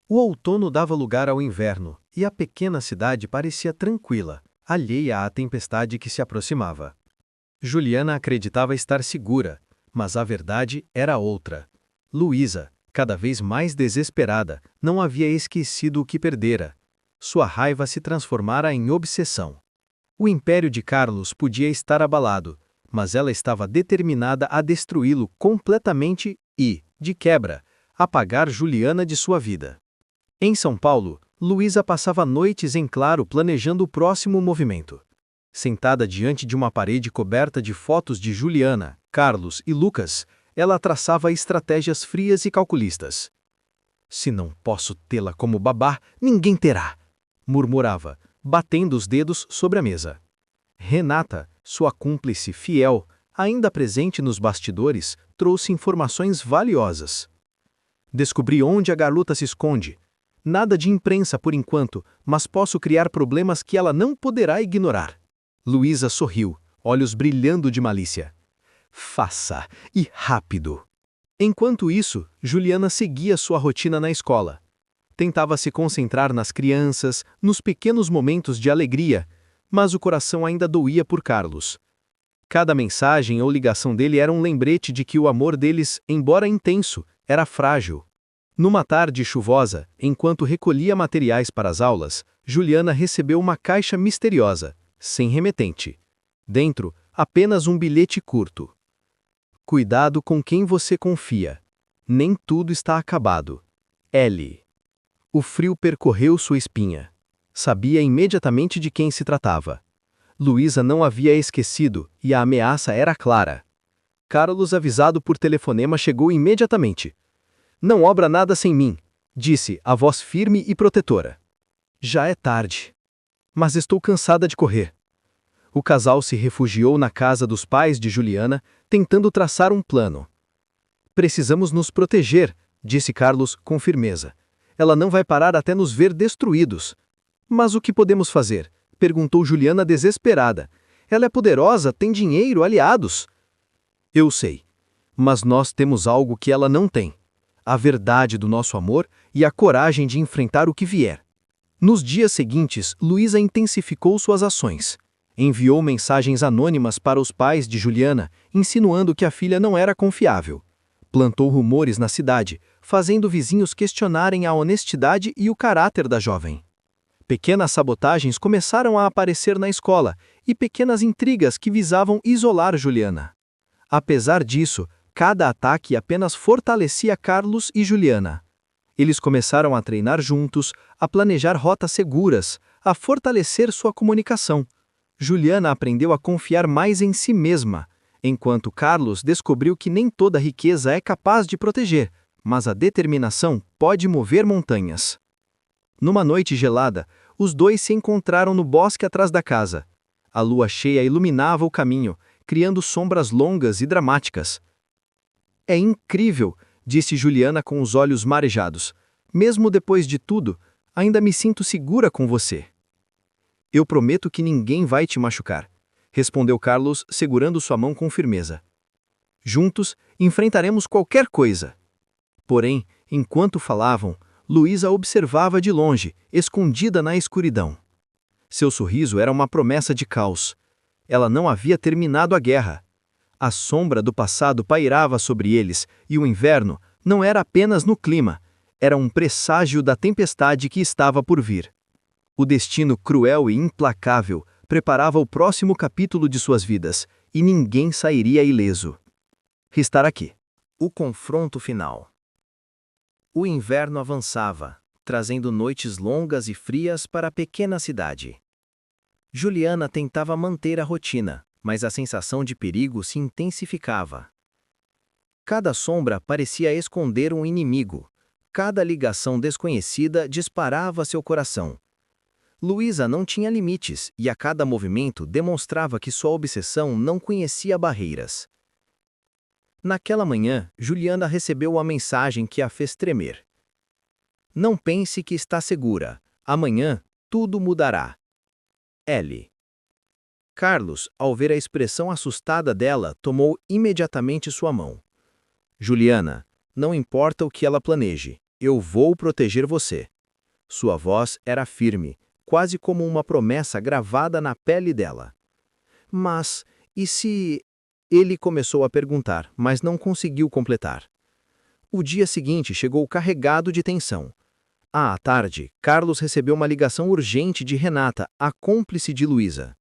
O outono dava lugar ao inverno, e a pequena cidade parecia tranquila, alheia à tempestade que se aproximava. Juliana acreditava estar segura, mas a verdade era outra. Luísa, cada vez mais desesperada, não havia esquecido o que perdera. Sua raiva se transformara em obsessão. O império de Carlos podia estar abalado, mas ela estava determinada a destruí-lo completamente e, de quebra, apagar Juliana de sua vida. Em São Paulo, Luísa passava noites em claro planejando o próximo movimento. Sentada diante de uma parede coberta de fotos de Juliana, Carlos e Lucas, ela traçava estratégias frias e calculistas. "Se não posso tê-la como babá, ninguém terá", murmurava, batendo os dedos sobre a mesa. Renata, sua cúmplice fiel, ainda presente nos bastidores, trouxe informações valiosas. "Descobri onde a garota se esconde. Nada de imprensa por enquanto, mas posso criar problemas que ela não poderá ignorar." Luísa sorriu, olhos brilhando de malícia. "Faça, e rápido." Enquanto isso, Juliana seguia sua rotina na escola. Tentava se concentrar nas crianças, nos pequenos momentos de alegria, mas o coração ainda doía por Carlos. Cada mensagem ou ligação dele era um lembrete de que o amor deles, embora intenso, era frágil. Numa tarde chuvosa, enquanto recolhia materiais para as aulas, Juliana recebeu uma caixa misteriosa, sem remetente. Dentro, apenas um bilhete curto. "Cuidado com quem você confia. Nem tudo está acabado. L." O frio percorreu sua espinha. Sabia imediatamente de quem se tratava. Luísa não havia esquecido, e a ameaça era clara. Carlos, avisado por telefonema, chegou imediatamente. "Não obra nada sem mim", disse, a voz firme e protetora. "Já é tarde. Mas estou cansada de correr." O casal se refugiou na casa dos pais de Juliana, tentando traçar um plano. "Precisamos nos proteger", disse Carlos com firmeza. "Ela não vai parar até nos ver destruídos." "Mas o que podemos fazer?" perguntou Juliana desesperada. "Ela é poderosa, tem dinheiro, aliados." "Eu sei. Mas nós temos algo que ela não tem: a verdade do nosso amor e a coragem de enfrentar o que vier." Nos dias seguintes, Luísa intensificou suas ações. Enviou mensagens anônimas para os pais de Juliana, insinuando que a filha não era confiável. Plantou rumores na cidade, fazendo vizinhos questionarem a honestidade e o caráter da jovem. Pequenas sabotagens começaram a aparecer na escola e pequenas intrigas que visavam isolar Juliana. Apesar disso, cada ataque apenas fortalecia Carlos e Juliana. Eles começaram a treinar juntos, a planejar rotas seguras, a fortalecer sua comunicação. Juliana aprendeu a confiar mais em si mesma, enquanto Carlos descobriu que nem toda riqueza é capaz de proteger, mas a determinação pode mover montanhas. Numa noite gelada, os dois se encontraram no bosque atrás da casa. A lua cheia iluminava o caminho, criando sombras longas e dramáticas. É incrível, disse Juliana com os olhos marejados. Mesmo depois de tudo, ainda me sinto segura com você. Eu prometo que ninguém vai te machucar, respondeu Carlos, segurando sua mão com firmeza. Juntos, enfrentaremos qualquer coisa. Porém, enquanto falavam, Luísa observava de longe, escondida na escuridão. Seu sorriso era uma promessa de caos. Ela não havia terminado a guerra. A sombra do passado pairava sobre eles, e o inverno não era apenas no clima, era um presságio da tempestade que estava por vir. O destino cruel e implacável preparava o próximo capítulo de suas vidas, e ninguém sairia ileso. Estar aqui. O confronto final. O inverno avançava, trazendo noites longas e frias para a pequena cidade. Juliana tentava manter a rotina, mas a sensação de perigo se intensificava. Cada sombra parecia esconder um inimigo. Cada ligação desconhecida disparava seu coração. Luísa não tinha limites e a cada movimento demonstrava que sua obsessão não conhecia barreiras. Naquela manhã, Juliana recebeu uma mensagem que a fez tremer. Não pense que está segura. Amanhã, tudo mudará. L. Carlos, ao ver a expressão assustada dela, tomou imediatamente sua mão. Juliana, não importa o que ela planeje, eu vou proteger você. Sua voz era firme, quase como uma promessa gravada na pele dela. Mas, e se... Ele começou a perguntar, mas não conseguiu completar. O dia seguinte chegou carregado de tensão. À tarde, Carlos recebeu uma ligação urgente de Renata, a cúmplice de Luísa.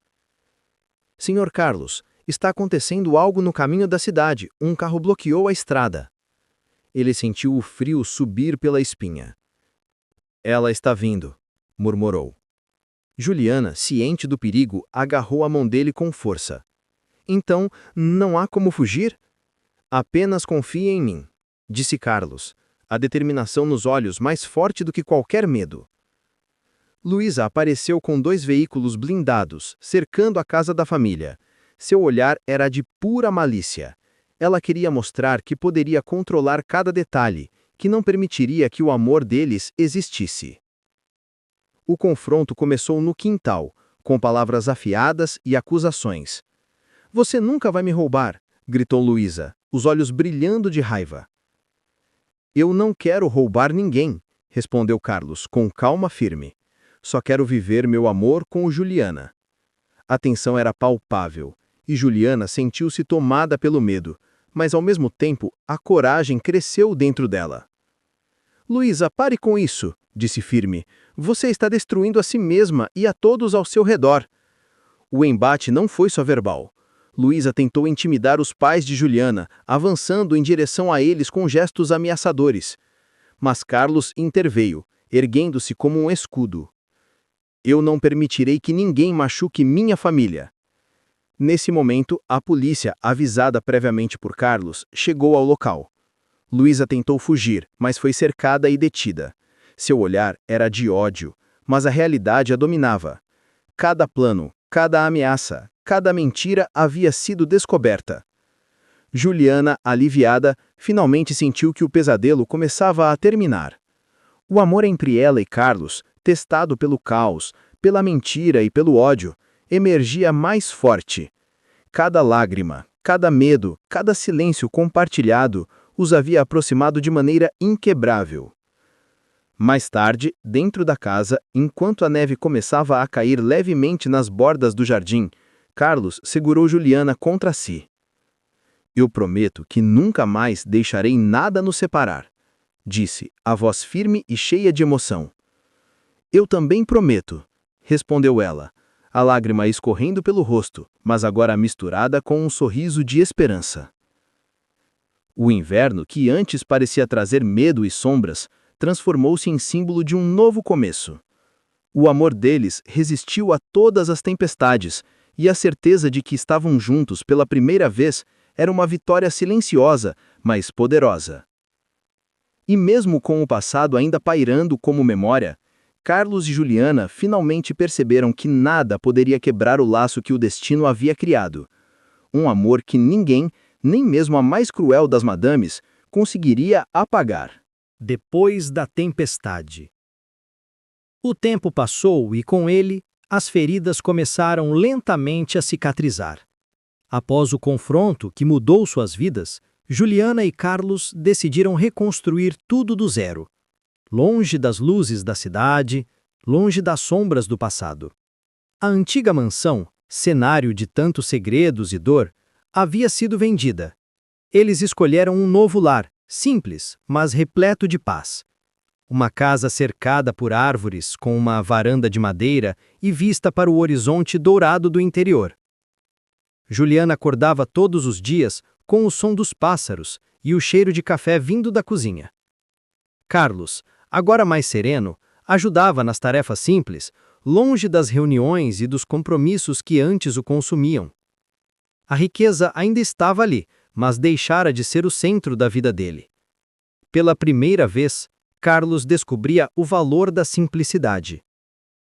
Senhor Carlos, está acontecendo algo no caminho da cidade. Um carro bloqueou a estrada. Ele sentiu o frio subir pela espinha. Ela está vindo, murmurou. Juliana, ciente do perigo, agarrou a mão dele com força. Então, não há como fugir? Apenas confie em mim, disse Carlos, a determinação nos olhos mais forte do que qualquer medo. Luísa apareceu com 2 veículos blindados, cercando a casa da família. Seu olhar era de pura malícia. Ela queria mostrar que poderia controlar cada detalhe, que não permitiria que o amor deles existisse. O confronto começou no quintal, com palavras afiadas e acusações. Você nunca vai me roubar, gritou Luísa, os olhos brilhando de raiva. Eu não quero roubar ninguém, respondeu Carlos, com calma firme. Só quero viver meu amor com Juliana. A tensão era palpável, e Juliana sentiu-se tomada pelo medo, mas ao mesmo tempo a coragem cresceu dentro dela. Luísa, pare com isso, disse firme. Você está destruindo a si mesma e a todos ao seu redor. O embate não foi só verbal. Luísa tentou intimidar os pais de Juliana, avançando em direção a eles com gestos ameaçadores. Mas Carlos interveio, erguendo-se como um escudo. Eu não permitirei que ninguém machuque minha família. Nesse momento, a polícia, avisada previamente por Carlos, chegou ao local. Luísa tentou fugir, mas foi cercada e detida. Seu olhar era de ódio, mas a realidade a dominava. Cada plano, cada ameaça, cada mentira havia sido descoberta. Juliana, aliviada, finalmente sentiu que o pesadelo começava a terminar. O amor entre ela e Carlos, testado pelo caos, pela mentira e pelo ódio, emergia mais forte. Cada lágrima, cada medo, cada silêncio compartilhado os havia aproximado de maneira inquebrável. Mais tarde, dentro da casa, enquanto a neve começava a cair levemente nas bordas do jardim, Carlos segurou Juliana contra si. Eu prometo que nunca mais deixarei nada nos separar, disse, a voz firme e cheia de emoção. Eu também prometo, respondeu ela, a lágrima escorrendo pelo rosto, mas agora misturada com um sorriso de esperança. O inverno, que antes parecia trazer medo e sombras, transformou-se em símbolo de um novo começo. O amor deles resistiu a todas as tempestades, e a certeza de que estavam juntos pela primeira vez era uma vitória silenciosa, mas poderosa. E mesmo com o passado ainda pairando como memória, Carlos e Juliana finalmente perceberam que nada poderia quebrar o laço que o destino havia criado. Um amor que ninguém, nem mesmo a mais cruel das madames, conseguiria apagar. Depois da tempestade. O tempo passou e, com ele, as feridas começaram lentamente a cicatrizar. Após o confronto que mudou suas vidas, Juliana e Carlos decidiram reconstruir tudo do zero. Longe das luzes da cidade, longe das sombras do passado. A antiga mansão, cenário de tantos segredos e dor, havia sido vendida. Eles escolheram um novo lar, simples, mas repleto de paz. Uma casa cercada por árvores, com uma varanda de madeira e vista para o horizonte dourado do interior. Juliana acordava todos os dias com o som dos pássaros e o cheiro de café vindo da cozinha. Carlos, agora mais sereno, ajudava nas tarefas simples, longe das reuniões e dos compromissos que antes o consumiam. A riqueza ainda estava ali, mas deixara de ser o centro da vida dele. Pela primeira vez, Carlos descobria o valor da simplicidade.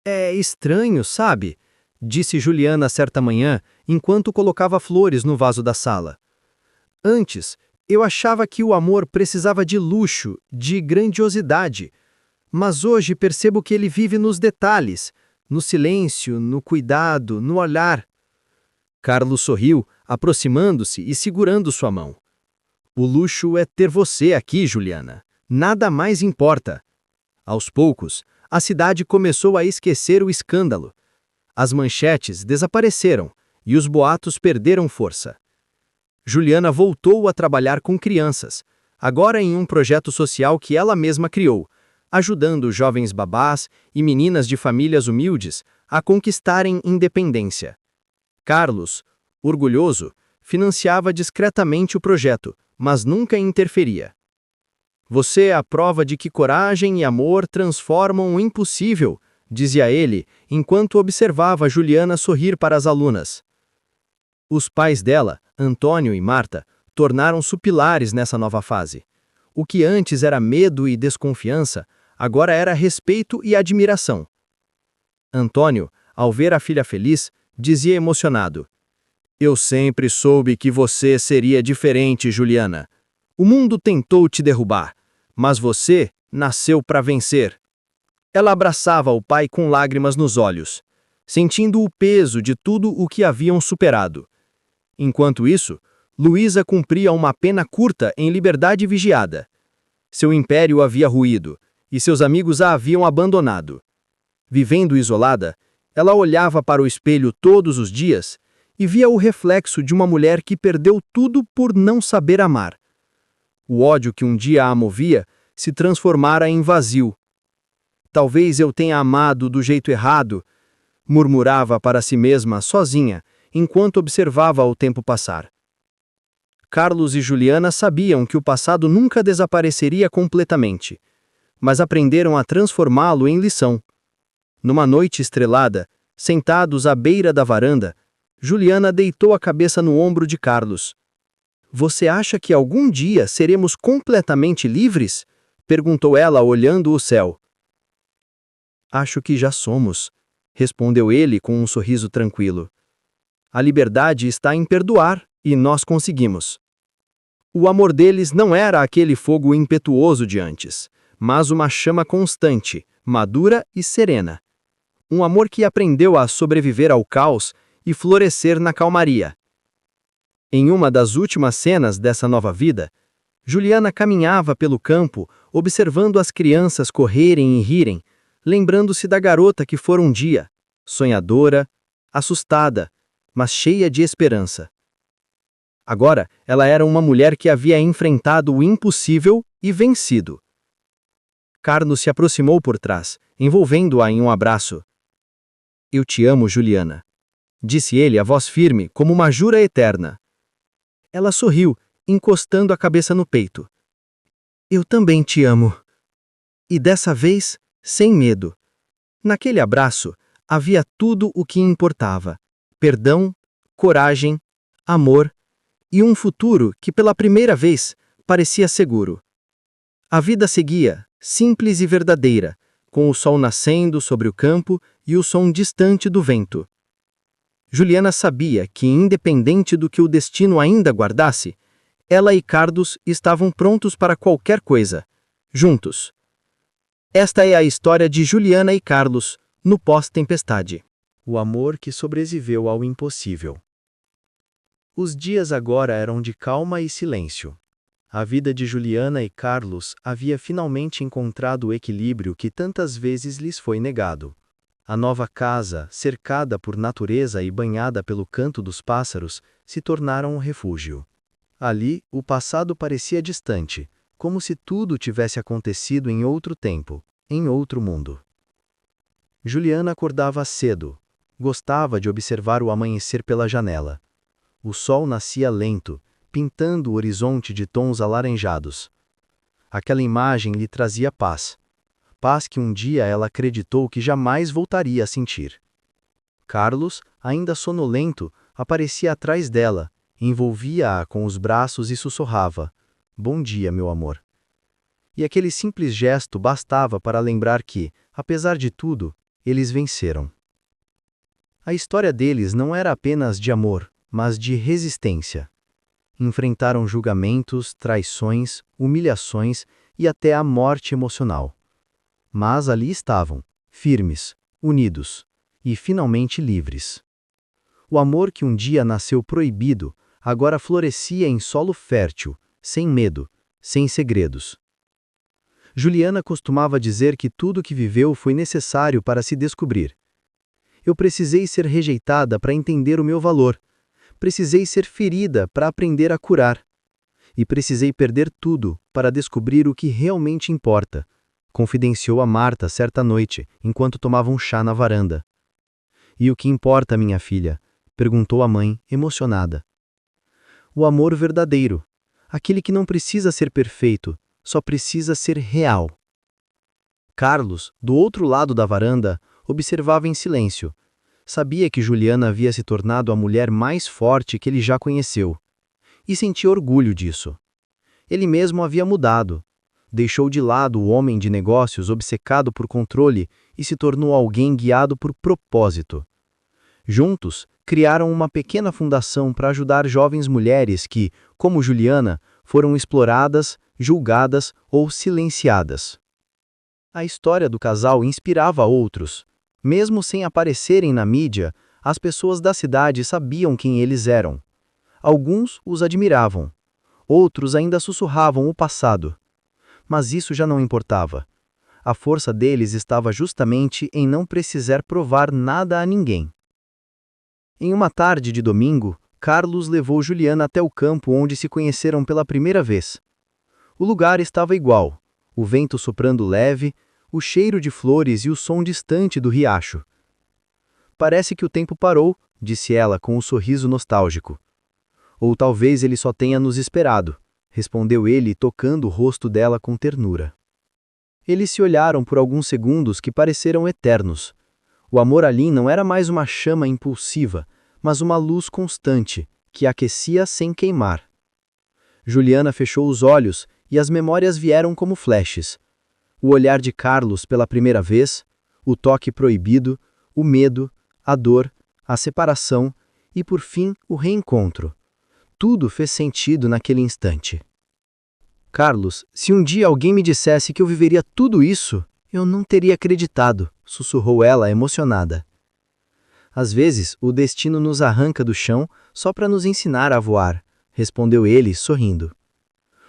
É estranho, sabe? Disse Juliana certa manhã, enquanto colocava flores no vaso da sala. Antes, eu achava que o amor precisava de luxo, de grandiosidade. Mas hoje percebo que ele vive nos detalhes, no silêncio, no cuidado, no olhar. Carlos sorriu, aproximando-se e segurando sua mão. O luxo é ter você aqui, Juliana. Nada mais importa. Aos poucos, a cidade começou a esquecer o escândalo. As manchetes desapareceram e os boatos perderam força. Juliana voltou a trabalhar com crianças, agora em um projeto social que ela mesma criou, ajudando jovens babás e meninas de famílias humildes a conquistarem independência. Carlos, orgulhoso, financiava discretamente o projeto, mas nunca interferia. Você é a prova de que coragem e amor transformam o impossível, dizia ele, enquanto observava Juliana sorrir para as alunas. Os pais dela, Antônio e Marta, tornaram-se pilares nessa nova fase. O que antes era medo e desconfiança, agora era respeito e admiração. Antônio, ao ver a filha feliz, dizia emocionado: Eu sempre soube que você seria diferente, Juliana. O mundo tentou te derrubar, mas você nasceu para vencer. Ela abraçava o pai com lágrimas nos olhos, sentindo o peso de tudo o que haviam superado. Enquanto isso, Luísa cumpria uma pena curta em liberdade vigiada. Seu império havia ruído, e seus amigos a haviam abandonado. Vivendo isolada, ela olhava para o espelho todos os dias e via o reflexo de uma mulher que perdeu tudo por não saber amar. O ódio que um dia a movia se transformara em vazio. Talvez eu tenha amado do jeito errado, murmurava para si mesma, sozinha, enquanto observava o tempo passar. Carlos e Juliana sabiam que o passado nunca desapareceria completamente, mas aprenderam a transformá-lo em lição. Numa noite estrelada, sentados à beira da varanda, Juliana deitou a cabeça no ombro de Carlos. Você acha que algum dia seremos completamente livres? Perguntou ela, olhando o céu. Acho que já somos, respondeu ele com um sorriso tranquilo. A liberdade está em perdoar, e nós conseguimos. O amor deles não era aquele fogo impetuoso de antes, mas uma chama constante, madura e serena. Um amor que aprendeu a sobreviver ao caos e florescer na calmaria. Em uma das últimas cenas dessa nova vida, Juliana caminhava pelo campo, observando as crianças correrem e rirem, lembrando-se da garota que fora um dia, sonhadora, assustada, mas cheia de esperança. Agora, ela era uma mulher que havia enfrentado o impossível e vencido. Carlos se aproximou por trás, envolvendo-a em um abraço. Eu te amo, Juliana, disse ele a voz firme, como uma jura eterna. Ela sorriu, encostando a cabeça no peito. Eu também te amo. E dessa vez, sem medo. Naquele abraço, havia tudo o que importava: perdão, coragem, amor e um futuro que pela primeira vez parecia seguro. A vida seguia, simples e verdadeira, com o sol nascendo sobre o campo e o som distante do vento. Juliana sabia que, independente do que o destino ainda guardasse, ela e Carlos estavam prontos para qualquer coisa, juntos. Esta é a história de Juliana e Carlos, no pós-tempestade. O amor que sobreviveu ao impossível. Os dias agora eram de calma e silêncio. A vida de Juliana e Carlos havia finalmente encontrado o equilíbrio que tantas vezes lhes foi negado. A nova casa, cercada por natureza e banhada pelo canto dos pássaros, se tornara um refúgio. Ali, o passado parecia distante, como se tudo tivesse acontecido em outro tempo, em outro mundo. Juliana acordava cedo. Gostava de observar o amanhecer pela janela. O sol nascia lento, pintando o horizonte de tons alaranjados. Aquela imagem lhe trazia paz. Paz que um dia ela acreditou que jamais voltaria a sentir. Carlos, ainda sonolento, aparecia atrás dela, envolvia-a com os braços e sussurrava: "Bom dia, meu amor." E aquele simples gesto bastava para lembrar que, apesar de tudo, eles venceram. A história deles não era apenas de amor, mas de resistência. Enfrentaram julgamentos, traições, humilhações e até a morte emocional. Mas ali estavam, firmes, unidos e finalmente livres. O amor que um dia nasceu proibido, agora florescia em solo fértil, sem medo, sem segredos. Juliana costumava dizer que tudo que viveu foi necessário para se descobrir. Eu precisei ser rejeitada para entender o meu valor. Precisei ser ferida para aprender a curar. E precisei perder tudo para descobrir o que realmente importa, confidenciou a Marta certa noite, enquanto tomava um chá na varanda. E o que importa, minha filha? Perguntou a mãe, emocionada. O amor verdadeiro, aquele que não precisa ser perfeito, só precisa ser real. Carlos, do outro lado da varanda, observava em silêncio. Sabia que Juliana havia se tornado a mulher mais forte que ele já conheceu. E sentia orgulho disso. Ele mesmo havia mudado. Deixou de lado o homem de negócios obcecado por controle e se tornou alguém guiado por propósito. Juntos, criaram uma pequena fundação para ajudar jovens mulheres que, como Juliana, foram exploradas, julgadas ou silenciadas. A história do casal inspirava outros. Mesmo sem aparecerem na mídia, as pessoas da cidade sabiam quem eles eram. Alguns os admiravam. Outros ainda sussurravam o passado. Mas isso já não importava. A força deles estava justamente em não precisar provar nada a ninguém. Em uma tarde de domingo, Carlos levou Juliana até o campo onde se conheceram pela primeira vez. O lugar estava igual, o vento soprando leve, o cheiro de flores e o som distante do riacho. Parece que o tempo parou, disse ela com um sorriso nostálgico. Ou talvez ele só tenha nos esperado, respondeu ele tocando o rosto dela com ternura. Eles se olharam por alguns segundos que pareceram eternos. O amor ali não era mais uma chama impulsiva, mas uma luz constante, que aquecia sem queimar. Juliana fechou os olhos e as memórias vieram como flashes. O olhar de Carlos pela primeira vez, o toque proibido, o medo, a dor, a separação e, por fim, o reencontro. Tudo fez sentido naquele instante. Carlos, se um dia alguém me dissesse que eu viveria tudo isso, eu não teria acreditado, sussurrou ela emocionada. Às vezes, o destino nos arranca do chão só para nos ensinar a voar, respondeu ele, sorrindo.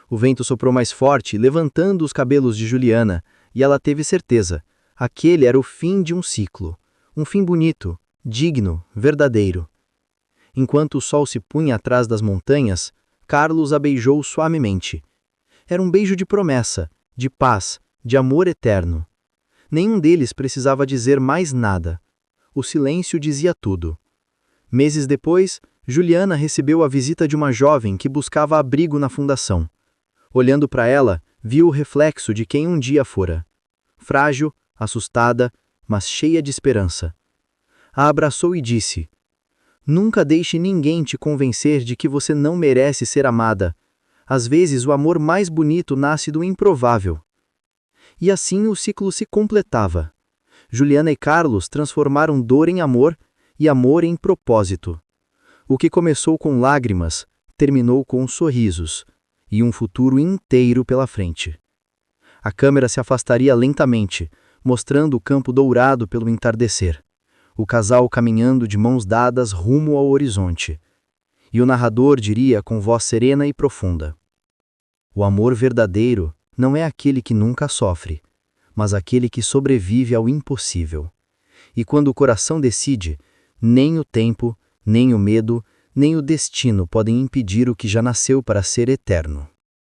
O vento soprou mais forte, levantando os cabelos de Juliana, e ela teve certeza. Aquele era o fim de um ciclo. Um fim bonito, digno, verdadeiro. Enquanto o sol se punha atrás das montanhas, Carlos a beijou suavemente. Era um beijo de promessa, de paz, de amor eterno. Nenhum deles precisava dizer mais nada. O silêncio dizia tudo. Meses depois, Juliana recebeu a visita de uma jovem que buscava abrigo na fundação. Olhando para ela, viu o reflexo de quem um dia fora. Frágil, assustada, mas cheia de esperança. A abraçou e disse: "Nunca deixe ninguém te convencer de que você não merece ser amada. Às vezes o amor mais bonito nasce do improvável." E assim o ciclo se completava. Juliana e Carlos transformaram dor em amor e amor em propósito. O que começou com lágrimas, terminou com sorrisos, e um futuro inteiro pela frente. A câmera se afastaria lentamente, mostrando o campo dourado pelo entardecer. O casal caminhando de mãos dadas rumo ao horizonte. E o narrador diria com voz serena e profunda: "O amor verdadeiro não é aquele que nunca sofre, mas aquele que sobrevive ao impossível. E quando o coração decide, nem o tempo, nem o medo, nem o destino podem impedir o que já nasceu para ser eterno."